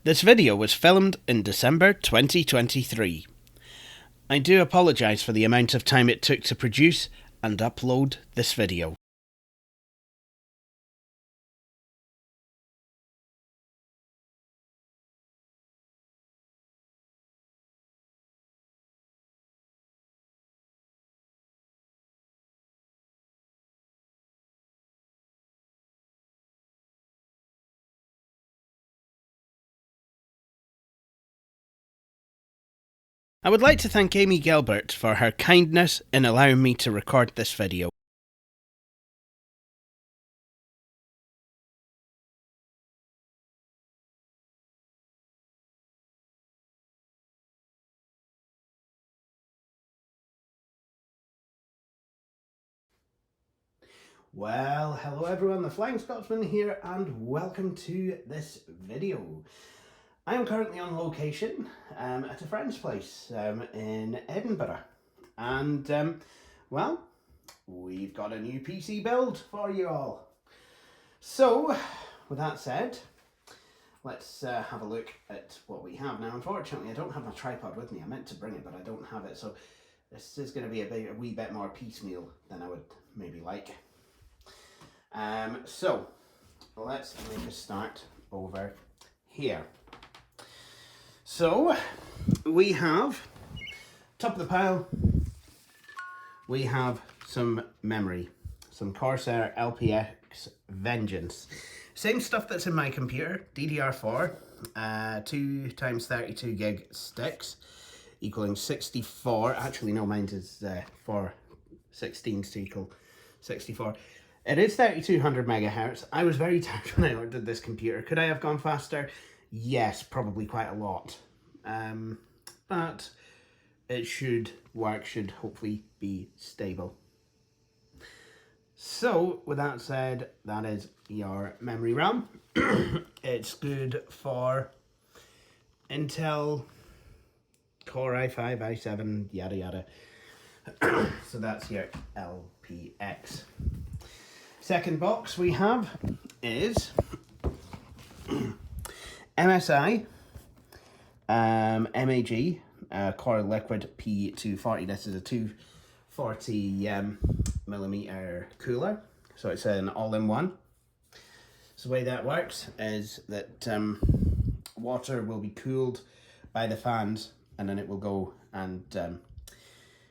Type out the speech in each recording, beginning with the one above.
This video was filmed in December 2023. I do apologise for the amount of time it took to produce and upload this video. I would like to thank Amy Gilbert for her kindness in allowing me to record this video. Well, hello everyone, the Flying Scotsman here, and welcome to this video. I am currently on location at a friend's place in Edinburgh, and well, we've got a new PC build for you all. So, with that said, let's have a look at what we have. Now, unfortunately, I don't have my tripod with me. I meant to bring it, but I don't have it, so this is going to be a wee bit more piecemeal than I would maybe like. So, let's make a start over here. So, we have, top of the pile, we have some memory, some Corsair LPX Vengeance. Same stuff that's in my computer, DDR4, 2 times 32 gig sticks, equaling 64. Actually, no, mine is 4 16s to equal 64. It is 3200 megahertz. I was very tired when I ordered this computer. Could I have gone faster? Yes, probably quite a lot. But it should work, should hopefully be stable. So, with that said, that is your memory RAM. It's good for Intel Core i5, i7, yada yada. So that's your LPX. Second box we have is MSI MAG Core Liquid P240. This is a 240 millimeter cooler, so it's an all-in-one. So the way that works is that water will be cooled by the fans, and then it will go and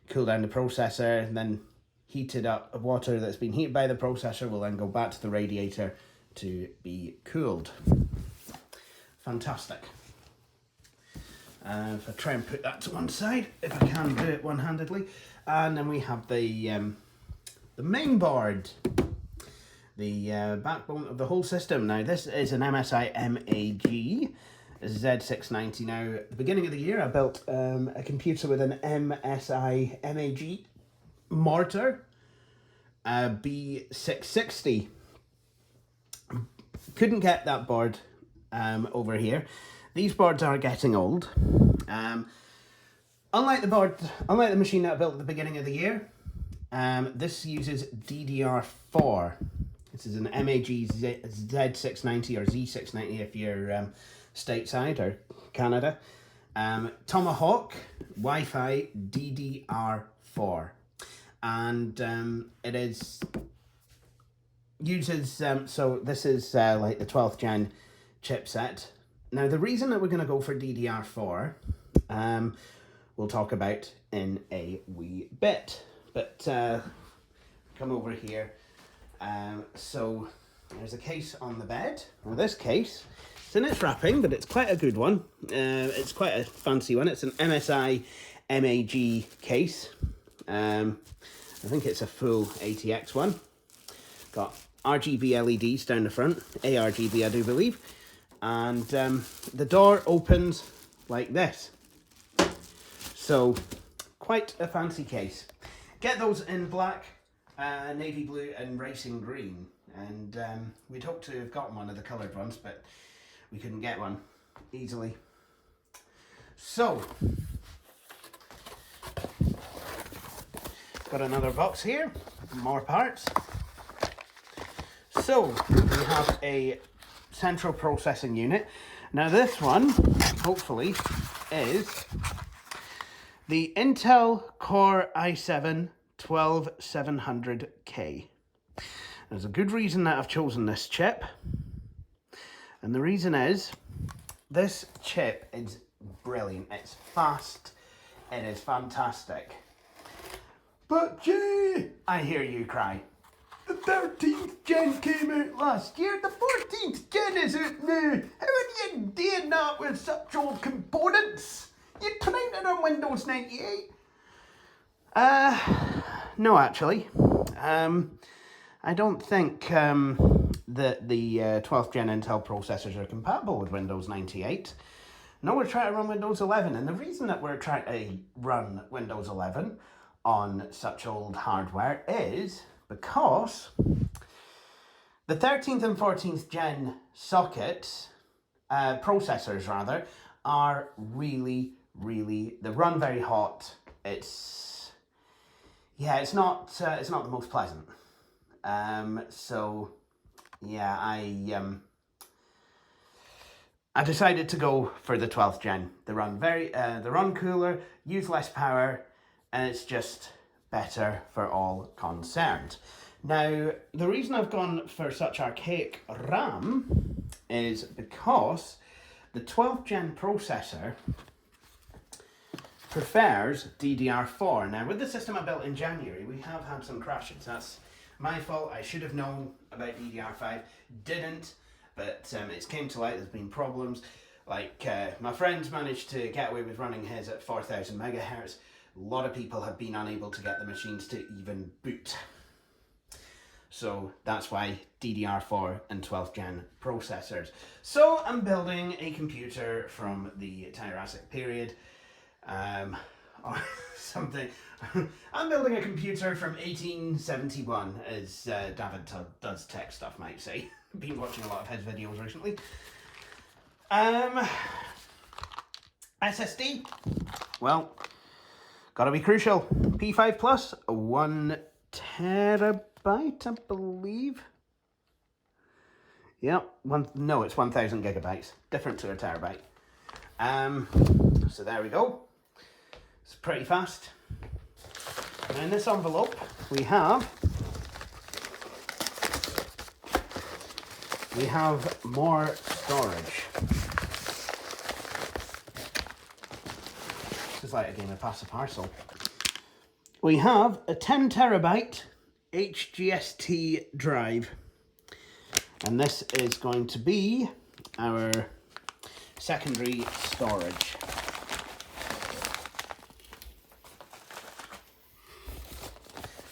cool down the processor, and then heated up water that's been heated by the processor will then go back to the radiator to be cooled. Fantastic. If I try and put that to one side, if I can do it one-handedly. And then we have the main board, the backbone of the whole system. Now this is an MSI MAG Z690. Now, at the beginning of the year, I built a computer with an MSI MAG Mortar B660. Couldn't get that board over here. These boards are getting old. Unlike the machine that I built at the beginning of the year, this uses DDR4. This is an MAG Z690 or Z690 if you're stateside or Canada. Tomahawk Wi-Fi DDR4. And it uses, so this is like the 12th gen chipset. Now the reason that we're going to go for DDR4, we'll talk about in a wee bit. But come over here. So there's a case on the bed. Well, this case, it's in its wrapping, but it's quite a good one. It's quite a fancy one. It's an MSI MAG case. I think it's a full ATX one. Got RGB LEDs down the front, ARGB I do believe, and the door opens like this. So quite a fancy case. Get those in black, navy blue and racing green, and we'd hoped to have gotten one of the coloured ones, but we couldn't get one easily. So got another box here, more parts. So we have a central processing unit. Now this one, hopefully, is the Intel Core i7 12700K. There's a good reason that I've chosen this chip. And the reason is, this chip is brilliant. It's fast. It is fantastic. But gee, I hear you cry. The 13th gen came out last year. The 14th gen is out now. How are you doing that with such old components? You're trying it on Windows 98? No, actually. I don't think that the 12th gen Intel processors are compatible with Windows 98. No, we're trying to run Windows 11, and the reason that we're trying to run Windows 11 on such old hardware is because the 13th and 14th gen sockets, processors rather, are really, they run very hot. It's not the most pleasant. So yeah, I decided to go for the 12th gen. They run cooler, use less power, and it's just better for all concerned. Now, the reason I've gone for such archaic RAM is because the 12th gen processor prefers DDR4. Now, with the system I built in January, we have had some crashes. That's my fault. I should have known about DDR5. Didn't, but it's came to light. There's been problems. Like, my friend's managed to get away with running his at 4000 megahertz. A lot of people have been unable to get the machines to even boot. So that's why DDR4 and 12th gen processors. So I'm building a computer from the Jurassic period. Or something. I'm building a computer from 1871, as David does tech stuff might say. Been watching a lot of his videos recently. SSD. Well, gotta be crucial. P5 Plus, 1 terabyte, I believe. Yep, no, it's 1000 gigabytes. Different to a terabyte. So there we go. It's pretty fast. And in this envelope, we have more storage. This is like a game of pass a parcel. We have a 10 terabyte HGST drive. And this is going to be our secondary storage.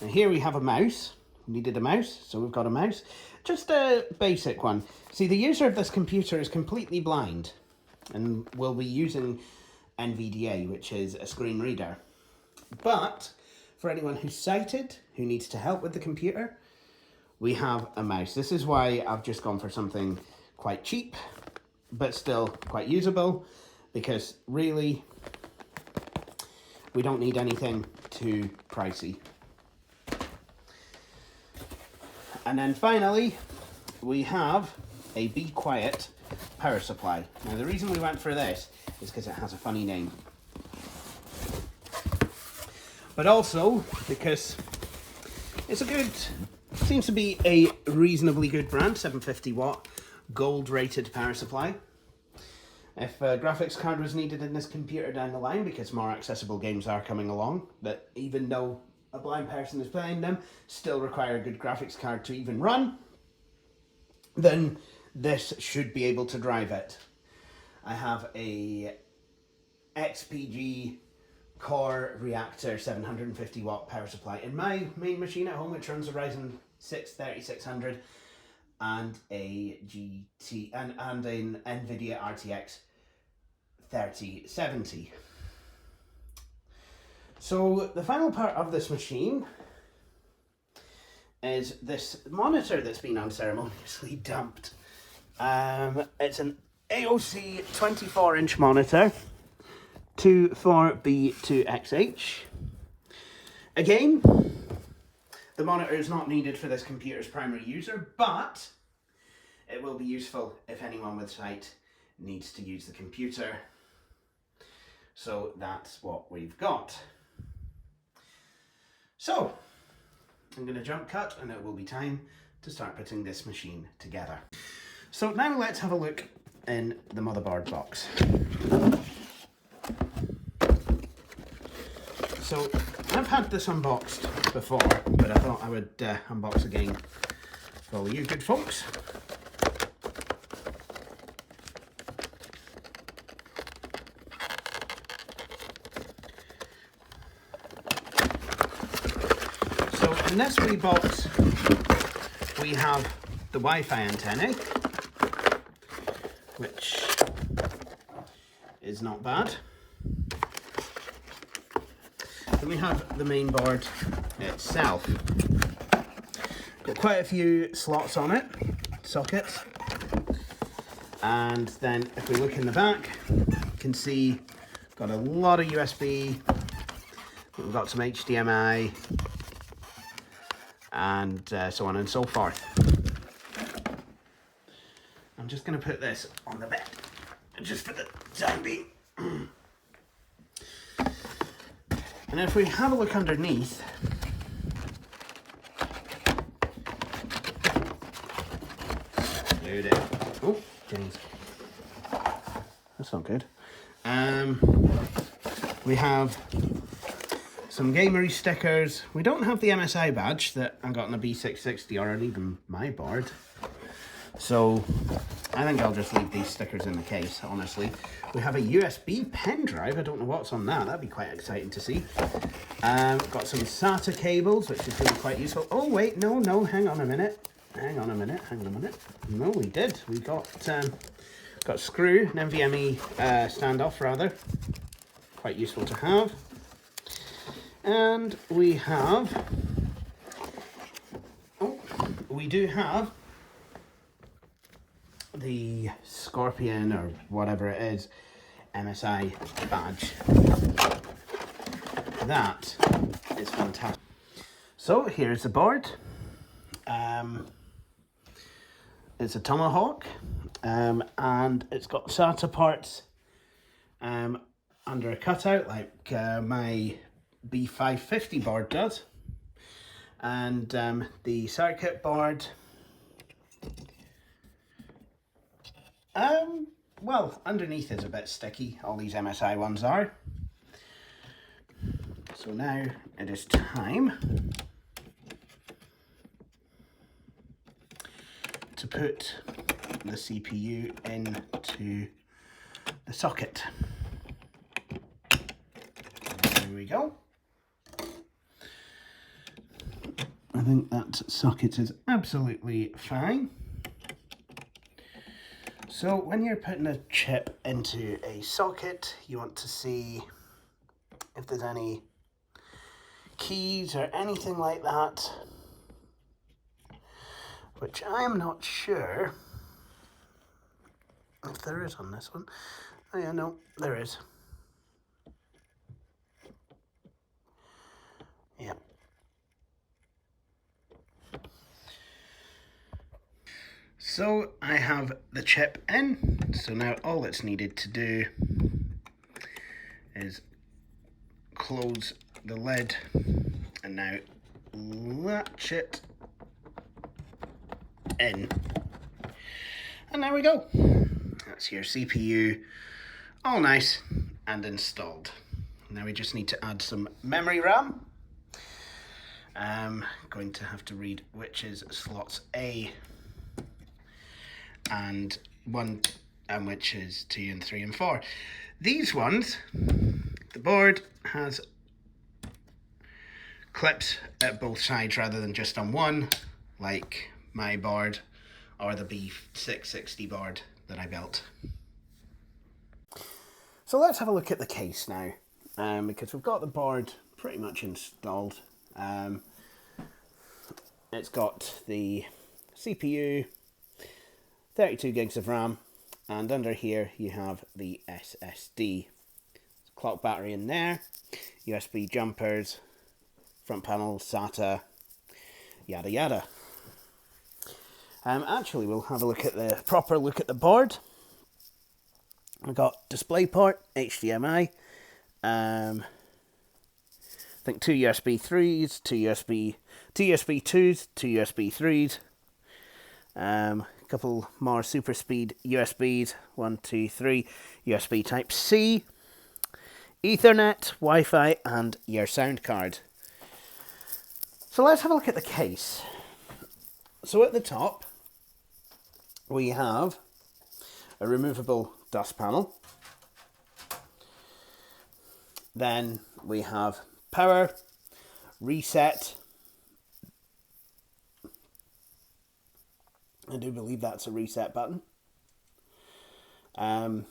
And here we have a mouse. We needed a mouse, so we've got a mouse. Just a basic one. See, the user of this computer is completely blind and will be using NVDA, which is a screen reader. But for anyone who's sighted, who needs to help with the computer, we have a mouse. This is why I've just gone for something quite cheap, but still quite usable, because really, we don't need anything too pricey. And then finally, we have a Be Quiet power supply. Now, the reason we went for this is because it has a funny name. But also because it's seems to be a reasonably good brand, 750 watt, gold rated power supply. If a graphics card was needed in this computer down the line, because more accessible games are coming along, that even though a blind person is playing them, still require a good graphics card to even run, then this should be able to drive it. I have a XPG Core Reactor 750 watt power supply in my main machine at home, which runs a Ryzen 6 3600 and a GT and an NVIDIA RTX 3070. So the final part of this machine is this monitor that's been unceremoniously dumped. It's an AOC 24-inch monitor, 24B2XH. Again, the monitor is not needed for this computer's primary user, but it will be useful if anyone with sight needs to use the computer. So that's what we've got. So I'm going to jump cut and it will be time to start putting this machine together. So now let's have a look in the motherboard box. So I've had this unboxed before, but I thought I would unbox again for all you good folks. So in this wee box we have the Wi-Fi antennae, which is not bad. Then we have the main board itself. Got quite a few slots on it, sockets. And then if we look in the back, you can see got a lot of USB. We've got some HDMI and so on and so forth. I'm just going to put this on the bed, just for the time being. And if we have a look underneath, load it. Oh, James, that's not good. We have some gamery stickers. We don't have the MSI badge that I got on the B660 or even my board. So I think I'll just leave these stickers in the case, honestly. We have a USB pen drive. I don't know what's on that. That'd be quite exciting to see. Got some SATA cables, which is really quite useful. Oh, wait, no, hang on a minute. Hang on a minute. No, we did. We got a screw, an NVMe standoff, rather. Quite useful to have. And we have... Oh, we do have the Scorpion, or whatever it is, MSI badge. That is fantastic. So here's the board. It's a Tomahawk, and it's got SATA parts under a cutout like my B550 board does, and the circuit board, well, underneath is a bit sticky. All these MSI ones are. So now it is time to put the CPU into the socket. There we go. I think that socket is absolutely fine. So when you're putting a chip into a socket, you want to see if there's any keys or anything like that, which I'm not sure if there is on this one. Oh yeah, no, there is. Yeah. So I have the chip in, so now all it's needed to do is close the lid and now latch it in. And there we go. That's your CPU, all nice and installed. Now we just need to add some memory RAM. I'm going to have to read which is slots A and 1, and which is 2 and 3 and 4. These ones, the board has clips at both sides rather than just on one, like my board or the B660 board that I built. So let's have a look at the case now, because we've got the board pretty much installed. It's got the CPU, 32 gigs of RAM, and under here you have the SSD. Clock battery in there, USB jumpers, front panel, SATA, yada yada. Actually, we'll have a look at the proper look at the board. I've got DisplayPort, HDMI, I think two USB 3s, two USB 2s, two USB 3s, a couple more super speed USBs, 1, 2, 3, USB Type C, Ethernet, Wi-Fi, and your sound card. So let's have a look at the case. So at the top, we have a removable dust panel. Then we have power, reset. I do believe that's a reset button. Hard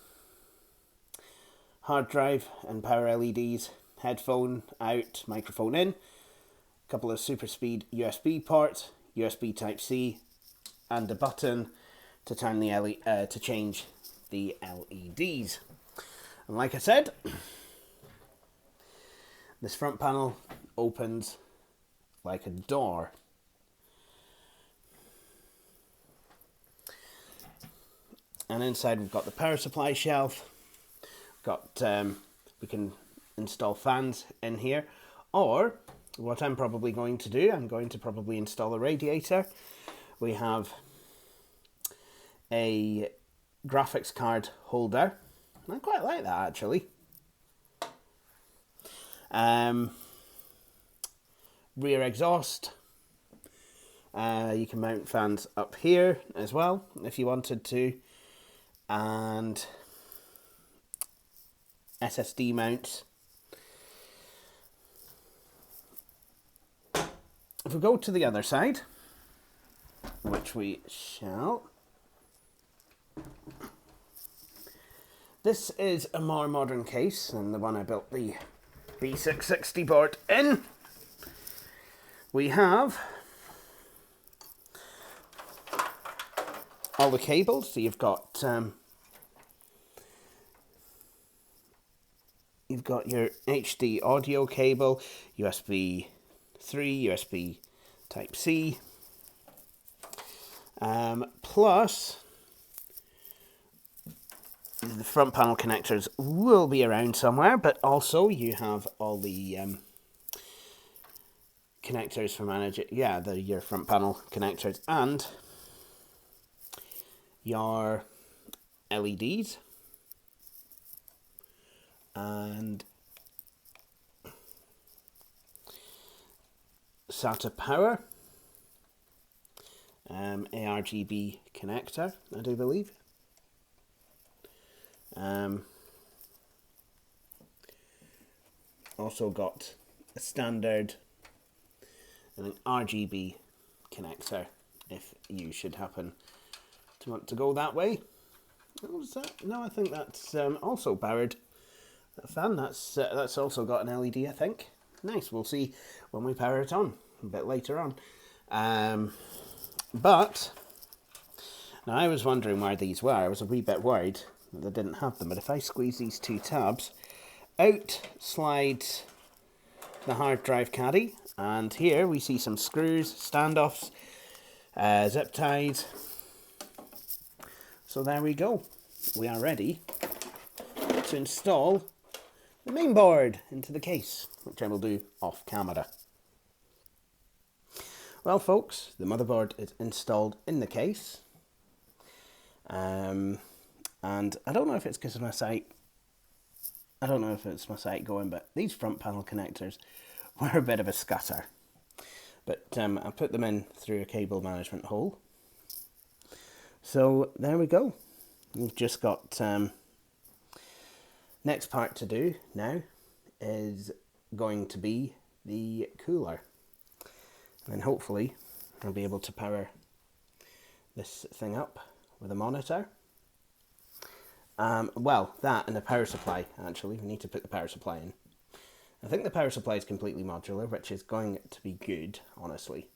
drive and power LEDs, headphone out, microphone in, a couple of super speed USB ports, USB Type C, and a button to turn the to change the LEDs. And like I said, this front panel opens like a door. And inside we've got the power supply shelf. Got we can install fans in here, or what I'm probably going to do, I'm going to probably install a radiator. We have a graphics card holder. I quite like that actually. Rear exhaust. You can mount fans up here as well if you wanted to, and SSD mounts. If we go to the other side, which we shall, this is a more modern case than the one I built the B660 board in. We have all the cables, so you've got your HD audio cable, USB 3, USB Type C, plus the front panel connectors will be around somewhere, but also you have all the connectors for managing, your front panel connectors and your LEDs and SATA power, ARGB connector, I do believe. Also got a standard and an RGB connector if you should happen to want to go that way. What was that? No, I think that's also powered. That fan, that's also got an LED, I think. Nice, we'll see when we power it on a bit later on. But now I was wondering where these were. I was a wee bit worried that they didn't have them, but if I squeeze these two tabs, out slides the hard drive caddy, and here we see some screws, standoffs, zip ties. So there we go. We are ready to install the main board into the case, which I will do off camera. Well folks, the motherboard is installed in the case. And I don't know if it's because of my sight. I don't know if it's my sight going, but these front panel connectors were a bit of a scutter. But I put them in through a cable management hole. So there we go. We've just got next part to do now is going to be the cooler. And then hopefully I'll be able to power this thing up with a monitor. Well, that and a power supply, actually. We need to put the power supply in. I think the power supply is completely modular, which is going to be good, honestly.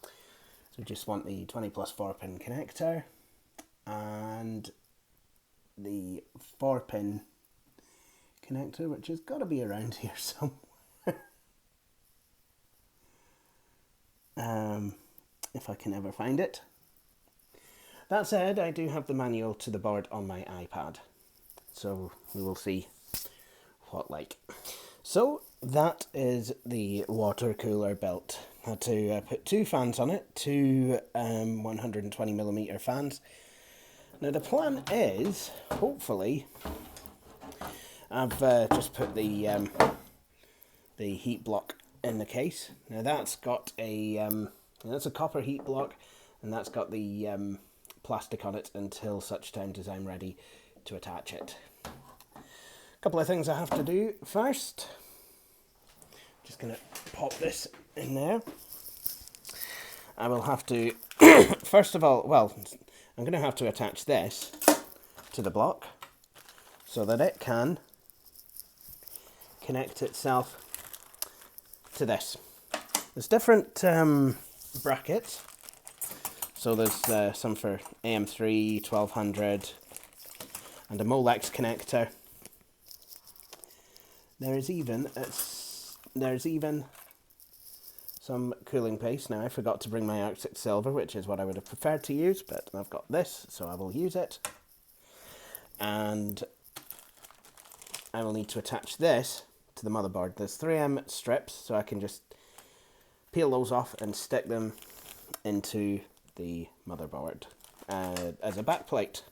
So we just want the 20 plus 4 pin connector and the 4 pin connector, which has got to be around here somewhere. If I can ever find it. That said, I do have the manual to the board on my iPad. so we will see what like. So that is the water cooler built. Had to put 2 fans on it, 2 120mm fans. Now the plan is, hopefully, I've just put the heat block in the case. Now that's got that's a copper heat block, and that's got the plastic on it until such time as I'm ready to attach it. A couple of things I have to do first. Just gonna pop this in there. I will have to, first of all, well, I'm gonna have to attach this to the block so that it can connect itself to this. There's different brackets. So there's some for AM3, 1200, and a Molex connector. There's even some cooling paste. Now I forgot to bring my Arctic Silver, which is what I would have preferred to use, but I've got this, so I will use it. And I will need to attach this to the motherboard. There's 3M strips, so I can just peel those off and stick them into the motherboard as a back plate.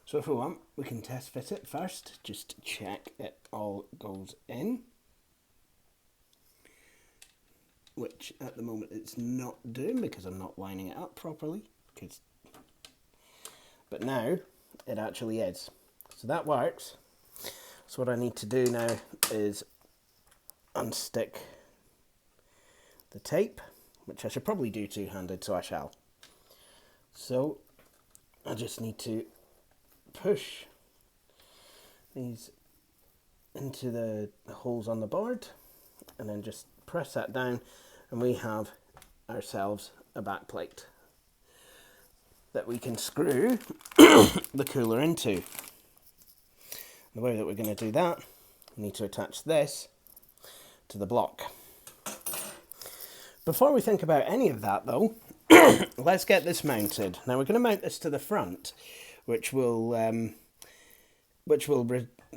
So if we want, we can test fit it first, just check it all goes in, which at the moment it's not doing because I'm not lining it up properly, but now it actually is. So that works. So what I need to do now is unstick the tape, which I should probably do two-handed, so I shall. So I just need to push these into the holes on the board and then just press that down, and we have ourselves a back plate that we can screw the cooler into. The way that we're going to do that, we need to attach this to the block. Before we think about any of that though, let's get this mounted. Now we're going to mount this to the front, which will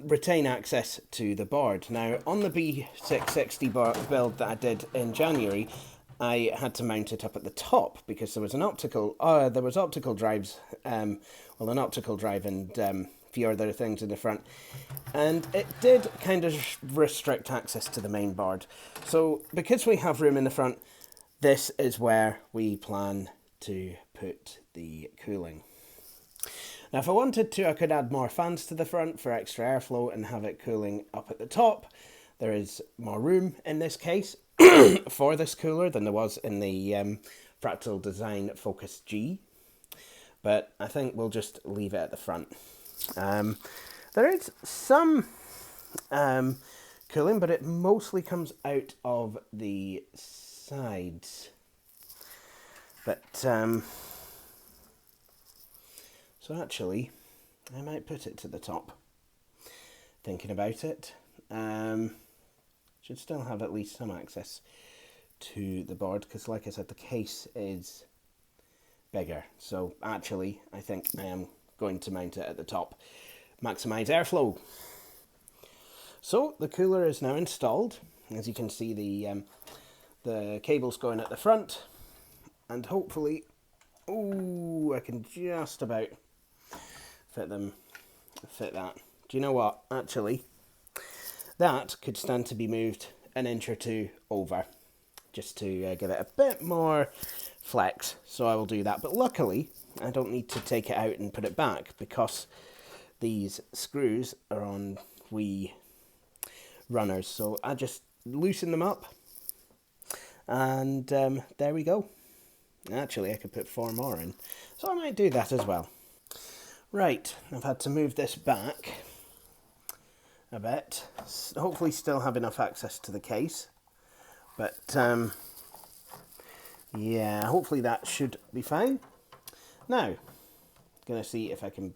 retain access to the board. Now on the B660 build that I did in January, I had to mount it up at the top because there was an optical drives, an optical drive and a few other things in the front, and it did kind of restrict access to the main board. So because we have room in the front, this is where we plan to put the cooling. Now if I wanted to, I could add more fans to the front for extra airflow and have it cooling up at the top. There is more room in this case for this cooler than there was in the Fractal Design Focus G, but I think we'll just leave it at the front. There is some cooling, but it mostly comes out of the sides. But so actually, I might put it to the top. Thinking about it, should still have at least some access to the board because, like I said, the case is bigger. So actually, I think I am going to mount it at the top, maximize airflow. So the cooler is now installed. As you can see, the cables going at the front, and hopefully, I can just about fit that. Do you know what? Actually, that could stand to be moved an inch or two over, just to give it a bit more flex. So I will do that. But luckily, I don't need to take it out and put it back because these screws are on wee runners. So I just loosen them up, and there we go. Actually, I could put 4 more in, so I might do that as well. Right, I've had to move this back a bit. Hopefully still have enough access to the case, but yeah, hopefully that should be fine. Now, going to see if I can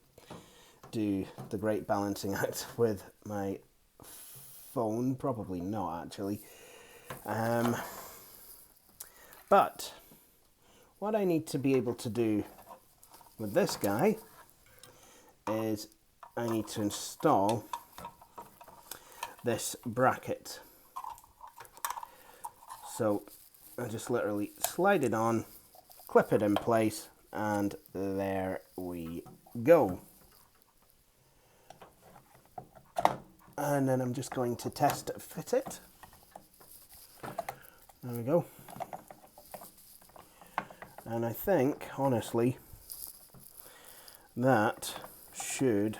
do the great balancing act with my phone. Probably not, actually. But what I need to be able to do with this guy is I need to install this bracket. So I just literally slide it on, clip it in place, and there we go. And then I'm just going to test fit it. There we go. And I think, honestly, that should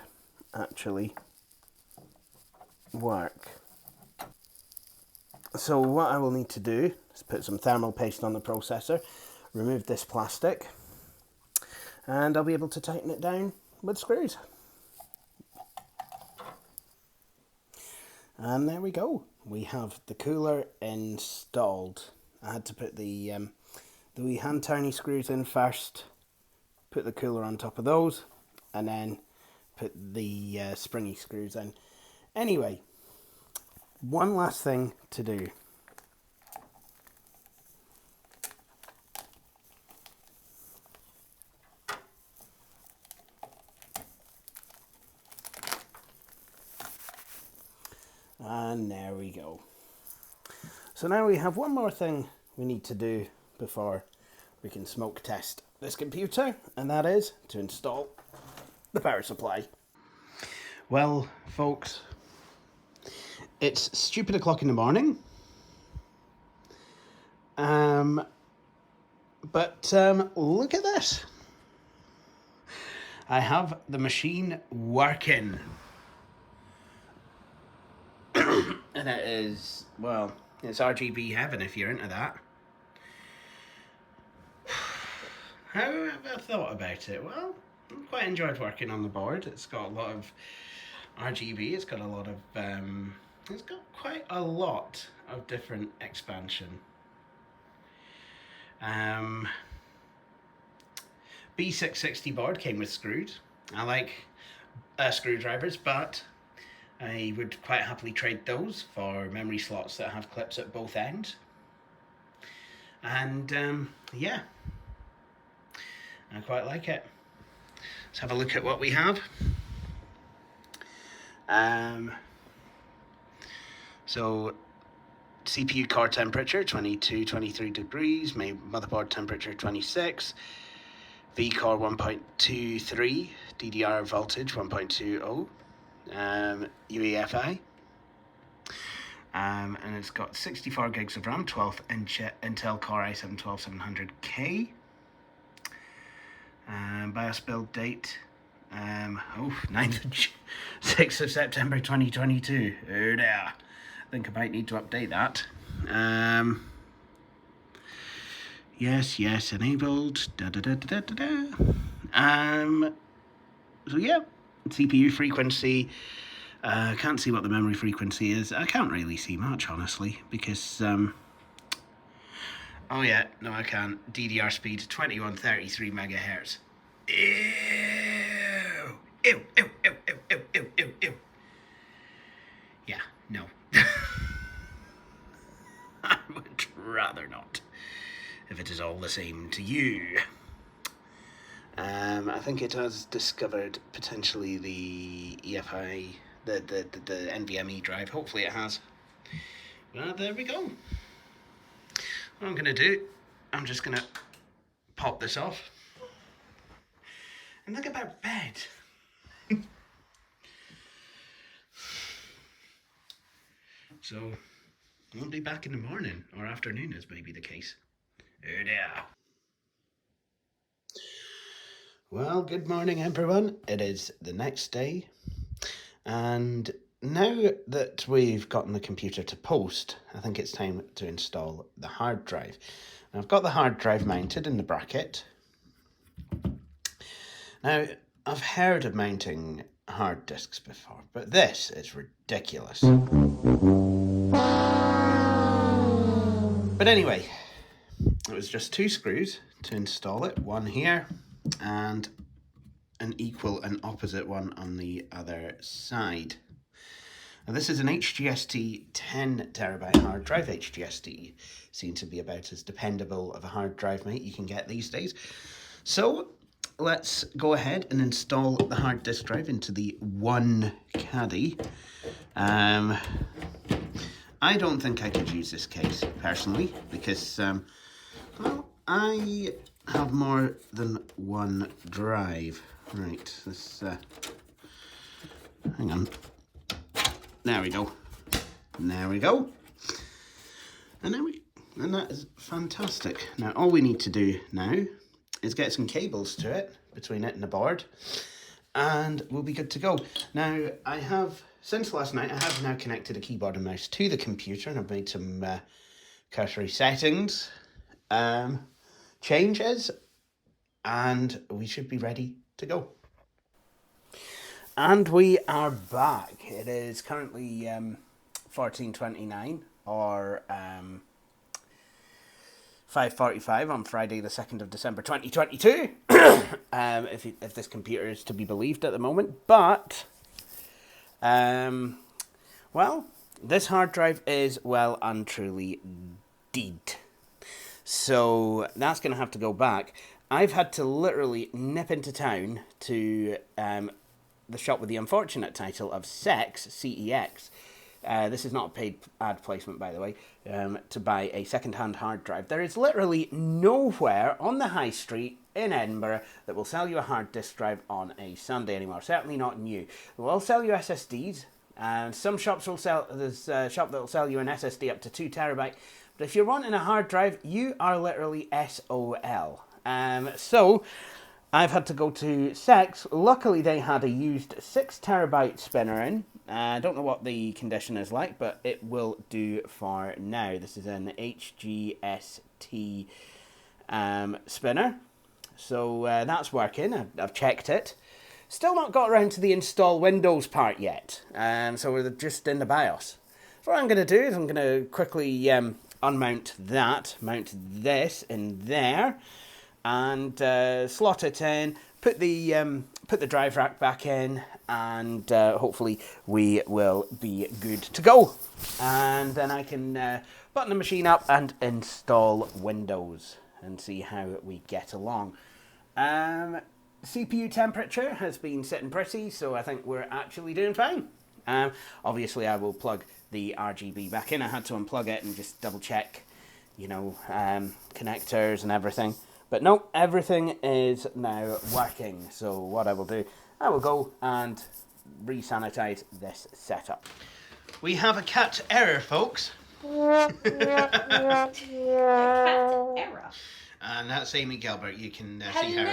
actually work. So what I will need to do is put some thermal paste on the processor, remove this plastic, and I'll be able to tighten it down with screws. And there we go. We have the cooler installed. I had to put the wee hand turny screws in first, put the cooler on top of those, and then put the springy screws in. Anyway, one last thing to do. And there we go. So now we have one more thing we need to do before we can smoke test this computer, and that is to install the power supply. Well, folks, it's stupid o'clock in the morning. But look at this. I have the machine working. And it is, well, it's RGB heaven if you're into that. How have I thought about it? Well, I quite enjoyed working on the board. It's got a lot of RGB, it's got a lot of, it's got quite a lot of different expansion. B660 board came with screws. I like screwdrivers, but I would quite happily trade those for memory slots that have clips at both ends. And yeah, I quite like it. Let's have a look at what we have. So CPU core temperature 22, 23 degrees, motherboard temperature 26, V-core 1.23, DDR voltage 1.20, UEFI, and it's got 64 gigs of RAM, 12 inch Intel Core i7-12700K. BIOS build date, 6th of September 2022. Oh dear. I think I might need to update that. Yes, enabled. So yeah, CPU frequency. Can't see what the memory frequency is. I can't really see much, honestly, because oh yeah, no I can't. DDR speed 2133 megahertz. Ew. Ew, ew, ew, ew, ew, ew, ew, ew. Yeah, no. I would rather not, if it is all the same to you. I think it has discovered potentially the EFI, the NVMe drive. Hopefully it has. Well, there we go. What I'm going to do, I'm just going to pop this off and think about bed. So I'll be back in the morning or afternoon, as may be the case. Oh dear. Well, good morning everyone. It is the next day, and now that we've gotten the computer to post, I think it's time to install the hard drive. Now, I've got the hard drive mounted in the bracket. Now, I've heard of mounting hard disks before, but this is ridiculous. But anyway, it was just 2 screws to install it, one here and an equal and opposite one on the other side. Now this is an HGST 10 terabyte hard drive. HGST seem to be about as dependable of a hard drive, mate, you can get these days. So let's go ahead and install the hard disk drive into the one caddy. I don't think I could use this case personally because, well, I have more than one drive. Right, this, hang on. There we go. There we go. And that is fantastic. Now, all we need to do now is get some cables to it, between it and the board, and we'll be good to go. Now, since last night, I have now connected a keyboard and mouse to the computer, and I've made some cursory settings, changes, and we should be ready to go. And we are back. It is currently 14:29 or 5:45 on Friday the 2nd of December 2022, if this computer is to be believed at the moment. But, well, this hard drive is well and truly dead. So that's going to have to go back. I've had to literally nip into town to the shop with the unfortunate title of Sex, C-E-X. This is not a paid ad placement, by the way, to buy a second-hand hard drive. There is literally nowhere on the high street in Edinburgh that will sell you a hard disk drive on a Sunday anymore. Certainly not new. They will sell you SSDs, and some shops will sell. There's a shop that will sell you an SSD up to 2 terabyte. But if you're wanting a hard drive, you are literally SOL. So I've had to go to Sex. Luckily, they had a used 6 terabyte spinner in. I don't know what the condition is like, but it will do for now. This is an HGST spinner. So that's working. I've checked it. Still not got around to the install Windows part yet. So we're just in the BIOS. So what I'm going to do is I'm going to quickly unmount that, mount this in there, and slot it in, put the drive rack back in, and hopefully we will be good to go. And then I can button the machine up and install Windows and see how we get along. CPU temperature has been sitting pretty, so I think we're actually doing fine. Obviously I will plug the RGB back in. I had to unplug it and just double check, connectors and everything. But no, everything is now working. So what I will do, I will go and re-sanitize this setup. We have a cat error, folks. Cat error. And that's Amy Gilbert. You can hello, see her.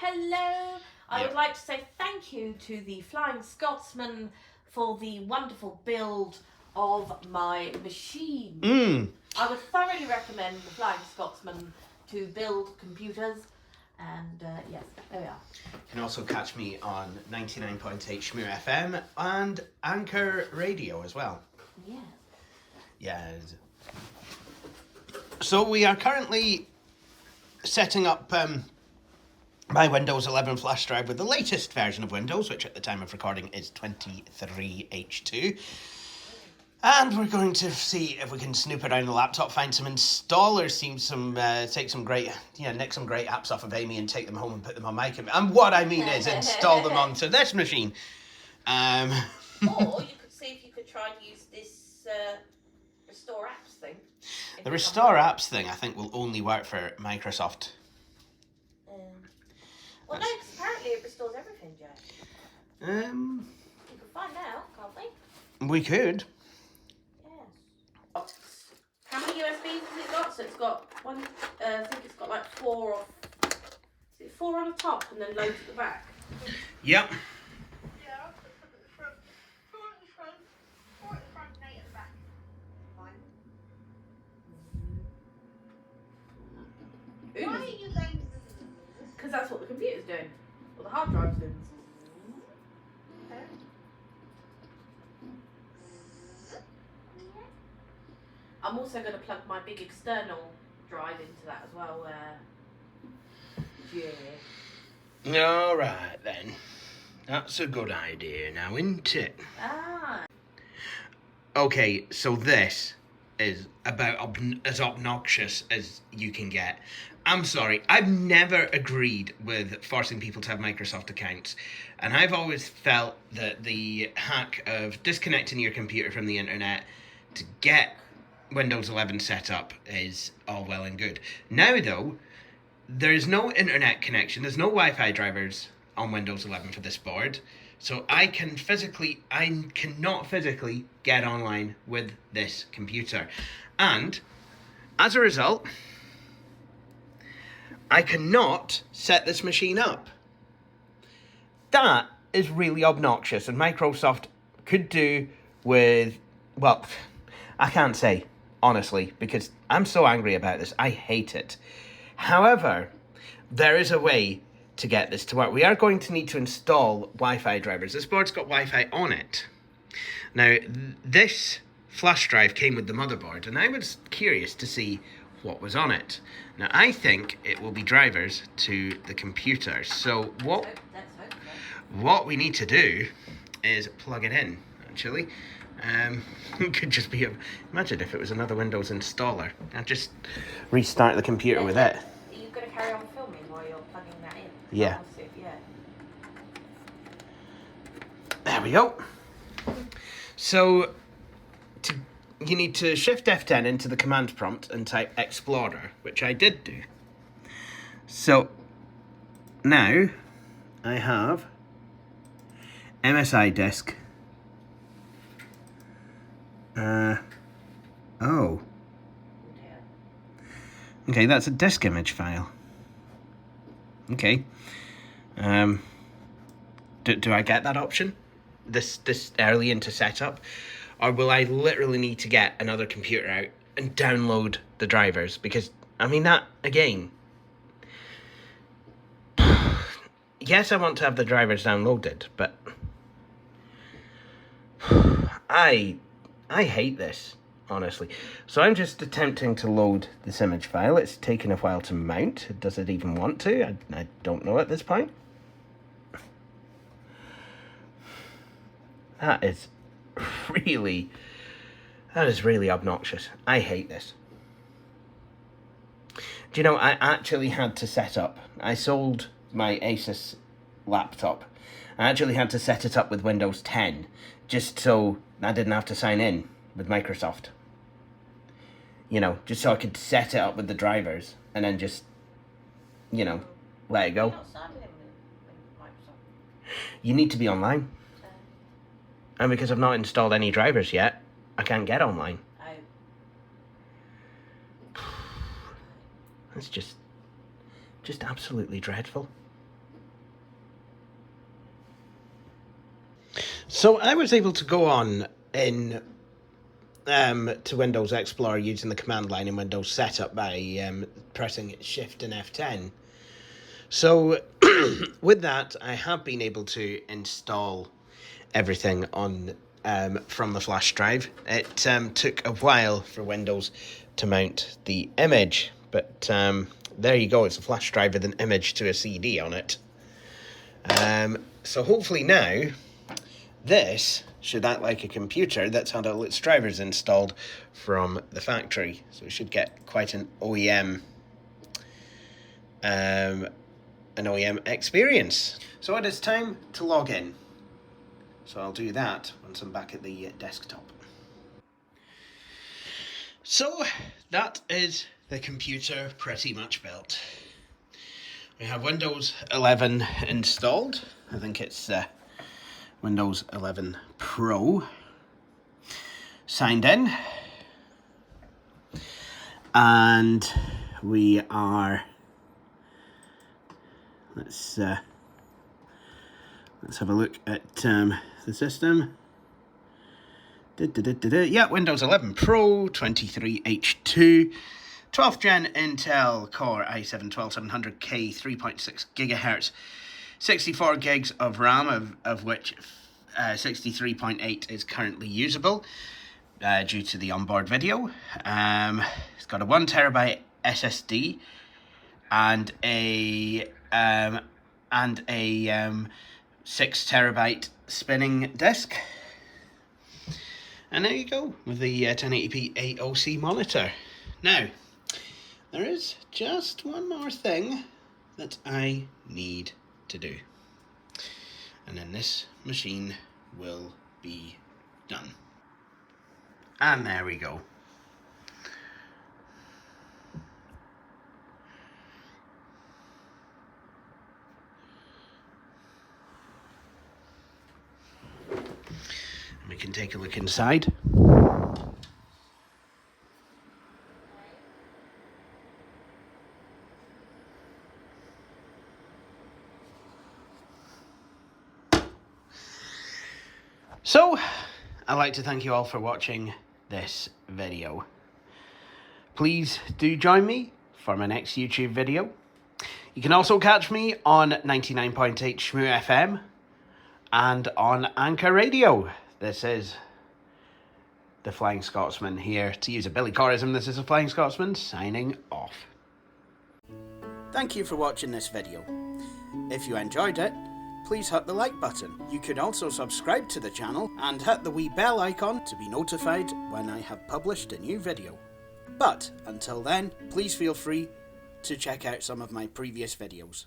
Hello. I Yep. would like to say thank you to the Flying Scotsman for the wonderful build of my machine. I would thoroughly recommend the Flying Scotsman to build computers, and yes, there we are. You can also catch me on 99.8 Shmoo FM and Anchor Radio as well. Yes. Yes. So we are currently setting up my Windows 11 flash drive with the latest version of Windows, which at the time of recording is 23H2. And we're going to see if we can snoop around the laptop, find some installers, nick some great apps off of Amy and take them home and put them on my computer. And what I mean is install them onto this machine. Or you could see if you could try and use this Restore Apps thing. The Restore Apps thing, I think, will only work for Microsoft. Well, no, because apparently it restores everything, Jack. We can find out, can't we? We could. Yes. How many USBs has it got? So it's got one, I think it's got like 4 on the top and then loads at the back? Yep. Yeah, I'll put some at the front. 4 at the front, 4 at the front, and 8 at the back. Fine. Why are you going? Because that's what the computer's doing. Or the hard drive's doing. I'm also going to plug my big external drive into that as well. Yeah. All right, then. That's a good idea now, isn't it? Ah. Okay, so this is about as obnoxious as you can get. I'm sorry, I've never agreed with forcing people to have Microsoft accounts. And I've always felt that the hack of disconnecting your computer from the internet to get Windows 11 set up is all well and good. Now, though, there's no internet connection, there's no Wi-Fi drivers on Windows 11 for this board. So I cannot physically get online with this computer. And as a result, I cannot set this machine up. That is really obnoxious, and Microsoft could do with, well, I can't say, honestly, because I'm so angry about this. I hate it. However, there is a way to get this to work. We are going to need to install Wi-Fi drivers. This board's got Wi-Fi on it. Now, this flash drive came with the motherboard, and I was curious to see what was on it. Now, I think it will be drivers to the computer. So what we need to do is plug it in, actually. It could just be imagine if it was another Windows installer. I'd just restart the computer with it. Are you going to carry on filming while you're plugging that in? Yeah. Yeah. There we go. So, you need to shift F10 into the command prompt and type Explorer, which I did do. So, now I have MSI disk. Oh. Okay, that's a disk image file. Okay. Do I get that option? This early into setup? Or will I literally need to get another computer out and download the drivers? Because, I mean, that, again... Yes, I want to have the drivers downloaded, but... I hate this, honestly. So I'm just attempting to load this image file. It's taken a while to mount. Does it even want to? I don't know at this point. That is really obnoxious. I hate this. Do you know, I actually had to set up. I sold my Asus laptop. I actually had to set it up with Windows 10 just so I didn't have to sign in with Microsoft. You know, just so I could set it up with the drivers and then just, you know, let it go. You're not signing in with Microsoft. You need to be online. And because I've not installed any drivers yet, I can't get online. Oh. It's just absolutely dreadful. So I was able to go on in to Windows Explorer using the command line in Windows Setup by pressing Shift and F10. So with that, I have been able to install everything on from the flash drive. It took a while for Windows to mount the image, but there you go. It's a flash drive with an image to a CD on it. So hopefully now this should act like a computer that's had all its drivers installed from the factory. So we should get quite an OEM experience. So it is time to log in. So I'll do that once I'm back at the desktop. So that is the computer pretty much built. We have Windows 11 installed. I think it's Windows 11 Pro. Signed in. And we are... Let's have a look at the system. Yeah, Windows 11 Pro, 23H2, 12th gen Intel Core i7-12700K, 3.6 gigahertz, 64 gigs of RAM, of which 63.8 is currently usable due to the onboard video. It's got a 1 terabyte SSD and a 6 terabyte spinning disk. And there you go with the 1080p AOC monitor. Now, there is just one more thing that I need to do. And then this machine will be done. And there we go. And we can take a look inside. So, I'd like to thank you all for watching this video. Please do join me for my next YouTube video. You can also catch me on 99.8 Shmoo FM and on Anchor Radio. This is the Flying Scotsman here. To use a Billy Corrism, this is the Flying Scotsman signing off. Thank you for watching this video. If you enjoyed it, please hit the like button. You could also subscribe to the channel and hit the wee bell icon to be notified when I have published a new video. But until then, please feel free to check out some of my previous videos.